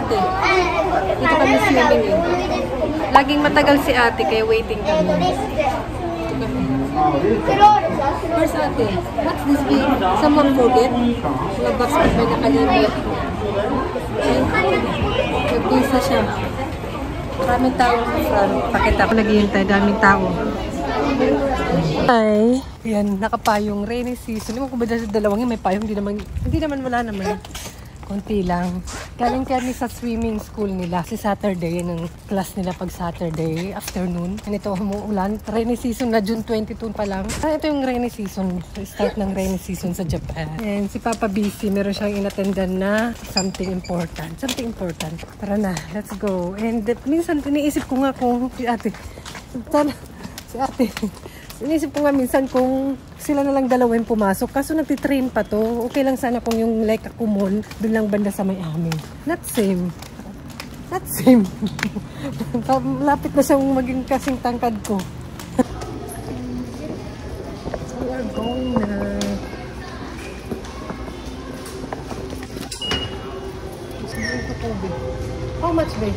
ate. Dito kami swimming in. Laging matagal si ate, kaya waiting kami. Where's ate? What's this be? Someone forget? Mga basket may nakalimot. Nag-pisa siya. Maraming tao sa front. Pakita ko naghihintay, daming tao. Ay, yan, nakapayong rainy season. Hindi mo kung ba sa dalawang may payong, hindi naman wala naman. Konti lang. Galing kami sa swimming school nila. Si Saturday, yan ang class nila pag Saturday afternoon. And ito, umuulan. Rainy season na June 22 pa lang. Ito yung rainy season. Start ng rainy season sa Japan. And si Papa busy, meron siyang inattendan na something important. Something important. Tara na, let's go. And minsan, iniisip ko nga kung si ate. Inisip ko nga minsan kung sila na lang dalawin pumasok. Kaso nagtitrain pa to. Okay lang sana kung yung like Kumon, doon lang banda sa may amin. Not same. Not same. Lapit na siyang maging kasing tangkad ko. We are going na. How much, babe?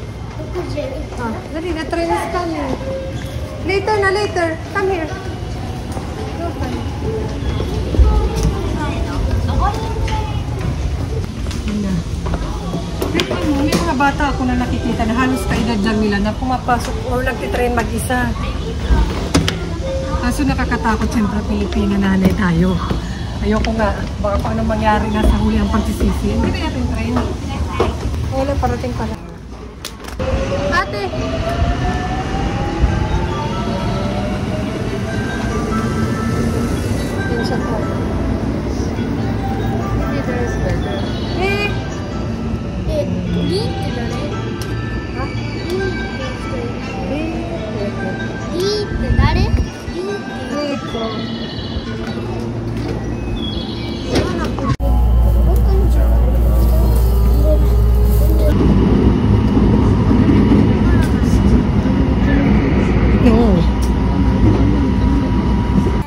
Dali, na train is coming. Later na, later. Come here. May mga bata ako na nakikita na halos kaedad lang nila na pumapasok o nagtitrain mag-isa. Kaso nakakatakot siyempre Pilipina nanay tayo. Ayoko nga, baka kung anong mangyari na sa huli ang pagsisisi. Hindi na natin train. Wala, parating pala. Ate!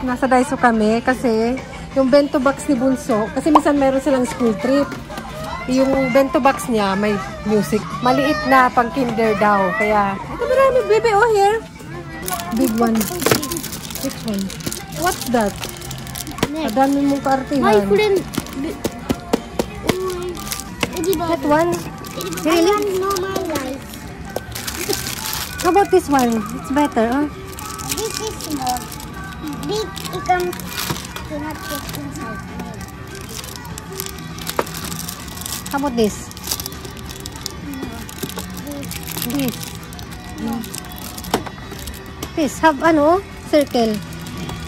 Nasa Daiso kami kasi yung bento box ni Bunso, kasi minsan meron silang school trip. Yung bento box niya may music. Maliit na pang kinder daw. Kaya, ito marami baby, oh here. Big one. Which one? What's that? Madami mong kaartihan. My friend. That one? Really? How about this one? It's better, huh? This is small. Big, it comes cannot fit inside. How about this? This. No. This. Have ano? Circle.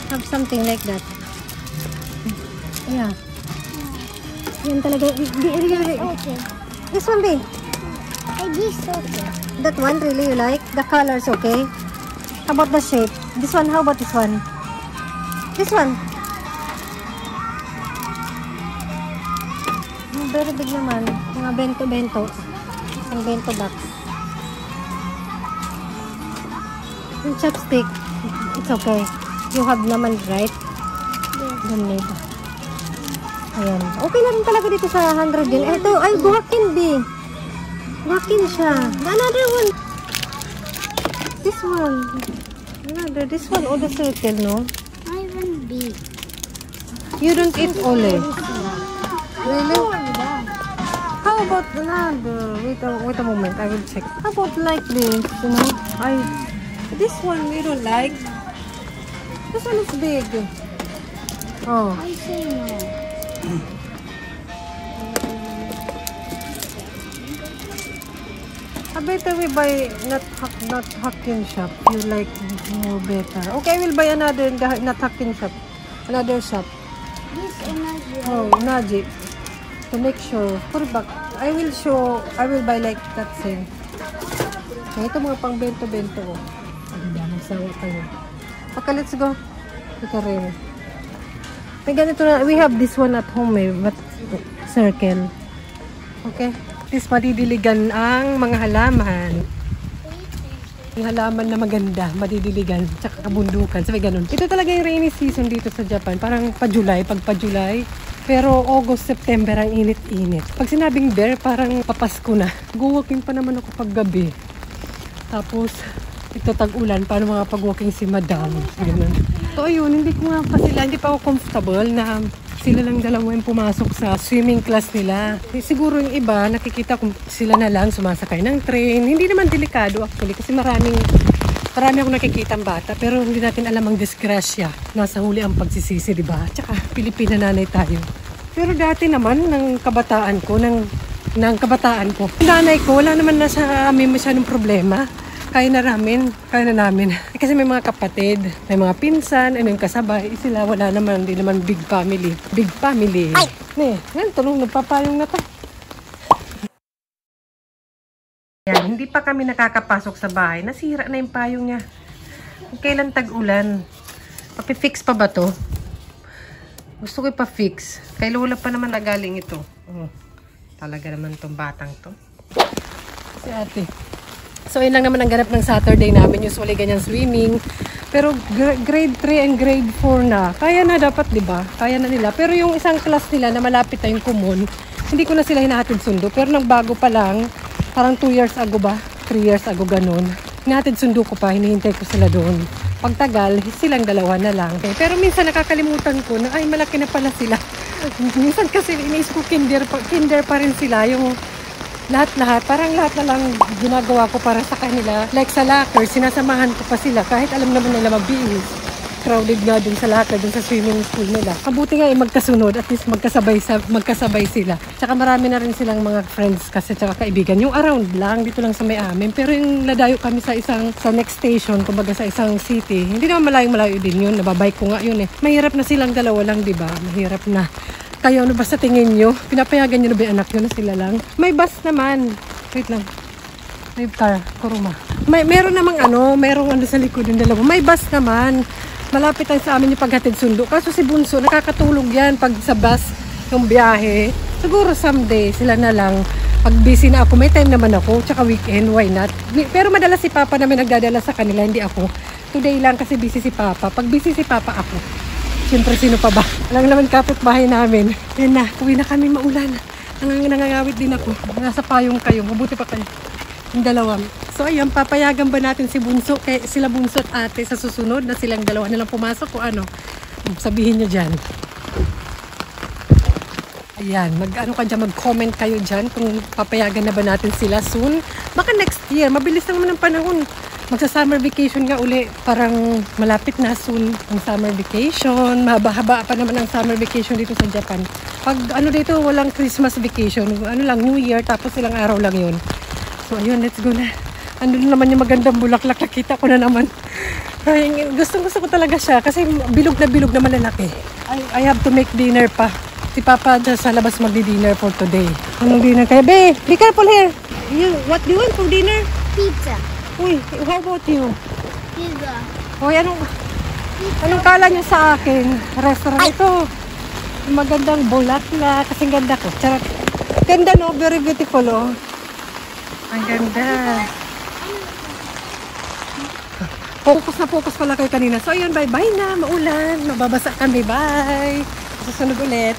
Have something like that. Yeah. Yan talaga. Okay. This one be. This okay. That one really you like? The colors okay? How about the shape? This one, how about this one? This one. Very big naman. Mga bento-bento. Ang bento box. Yung chopstick, it's okay. You have naman, right? Yes. Don't need. Ayan. Okay na rin talaga dito sa 100 din. Ito, ay, guwakin, B. Guwakin siya. Another one. This one. Another. This one, or the circle, no? I want big. You don't eat olive. Really? How about another? Wait a moment. I will check. How about like this? You know, this one you don't like. This one is big. Oh. I say no. I better we buy not Hakin shop. You like more better. Okay, I will buy another not Hakin shop. Another shop. This energy. Oh, Naji. To make sure. For back, I will buy like that same. Ito mga pang bento-bento. Ano ba? Magsawa tayo. Okay, let's go. Ito rin. May ganito na. We have this one at home but circle. Okay. This madidiligan ang mga halaman. Yung halaman na maganda, madidiligan. Tsaka kabundukan. Sabi ganun. Ito talaga yung rainy season dito sa Japan. Parang pa-July. Pag pa-July, Pero August, September ang init-init. Pag sinabing bear, parang papasko na. Go-walking pa naman ako pag gabi. Tapos, ito tag-ulan, paano mga pag-walking si Madam? Ganun. So ayun, hindi pa ako comfortable na sila lang dalawa yung pumasok sa swimming class nila. Siguro yung iba, nakikita kung sila na lang sumasakay ng train. Hindi naman delikado actually kasi marami akong nakikitang bata pero hindi natin alam ang disgrasya. Nasa huli ang pagsisisi, di ba? Tsaka Pilipina nanay tayo. Pero dati naman, ng kabataan ko, nanay ko, wala naman na sa amin masyadong problema. Kaya na namin. Kasi may mga kapatid, may mga pinsan, yung kasabay, sila wala naman, hindi naman big family. Big family. Ay! Ngayon, tulong, nagpapayong na to. Yan, hindi pa kami nakakapasok sa bahay. Nasira na yung payong niya. Kailan tag-ulan? Papifix pa ba to? Gusto ko ipa-fix. Kay Lola pa naman nagaling ito. Talaga naman tong batang to. Si ate. So, yun lang naman ang ganap ng Saturday namin. Usually, ganyan swimming. Pero, grade 3 and grade 4 na. Kaya na dapat, di ba? Kaya na nila. Pero yung isang class nila na malapit na yung common, hindi ko na sila hinahatid sundo. Pero nang bago pa lang, parang 2 years ago ba? 3 years ago, ganun. Hinahatid sundo ko pa, hinihintay ko sila doon. Pagtagal, silang dalawa na lang. Okay. Pero minsan nakakalimutan ko na, ay, malaki na pala sila. Minsan kasi iniisip ko kinder pa rin sila. Yung lahat-lahat, parang lahat na lang ginagawa ko para sa kanila. Like sa locker, sinasamahan ko pa sila kahit alam naman nila magbihis. Crowded nga dun sa locker, dun sa swimming school nila. Mabuti nga magkasunod, at least magkasabay sila. Tsaka marami na rin silang mga friends kasi tsaka kaibigan. Yung around lang, dito lang sa may amin. Pero yung nadayo kami sa next station, kumbaga sa isang city, hindi naman malayo din yun. Nababike ko nga yun eh. Mahirap na silang dalawa lang, diba? Mahirap na. Kayo, ano ba sa tingin nyo? Pinapayagan nyo na ba yung anak nyo na sila lang? May bus naman. Wait lang. May car. Kuruma. Meron namang merong sa likod yung dalawa. May bus naman. Malapit tayo sa amin yung paghatid sundo. Kaso si Bunso, nakakatulog yan pag sa bus yung biyahe. Siguro someday sila na lang. Pag busy na ako, may time naman ako. Tsaka weekend, why not? Pero madalas si Papa namin nagdadala sa kanila, hindi ako. Today lang kasi busy si Papa. Pag busy si Papa, ako. Siyempre, sino pa ba? Alam naman kapitbahay namin. Yan na, uwi na kami, maulan. Nangangawit din ako. Nasa payong kayo. Mabuti pa kayo. Yung dalawa. So, ayan, papayagan ba natin si Bunso? Sila Bunso at ate sa susunod na silang dalawa na lang pumasok o ano? Sabihin nyo dyan. Ayan, mag-comment kayo dyan kung papayagan na ba natin sila soon. Baka next year, mabilis lang naman ang panahon. Magsa-summer vacation nga uli. Parang malapit na soon ang summer vacation. Mahaba-haba pa naman ang summer vacation dito sa Japan. Pag dito, walang Christmas vacation. New Year, tapos ilang araw lang yun. So, ayun, let's go na. Andun naman yung magandang bulaklak. Nakita ko na naman. Ay, gusto ko talaga siya. Kasi bilog na malalaki. I have to make dinner pa. Si Papa sa labas magdi-dinner for today. Anong dinner kaya? Be careful here. What do you want for dinner? Pizza. Uy, how about you? Pizza. Uy, anong kala niyo sa akin? Restaurant ito. Magandang bulaklak. Kasing ganda ko. Charot. Ganda, no? Very beautiful, oh. Ang ganda. Focus pala kayo kanina. So, ayun, bye-bye na. Maulan. Mababasa kami. Bye. Susunod ulit.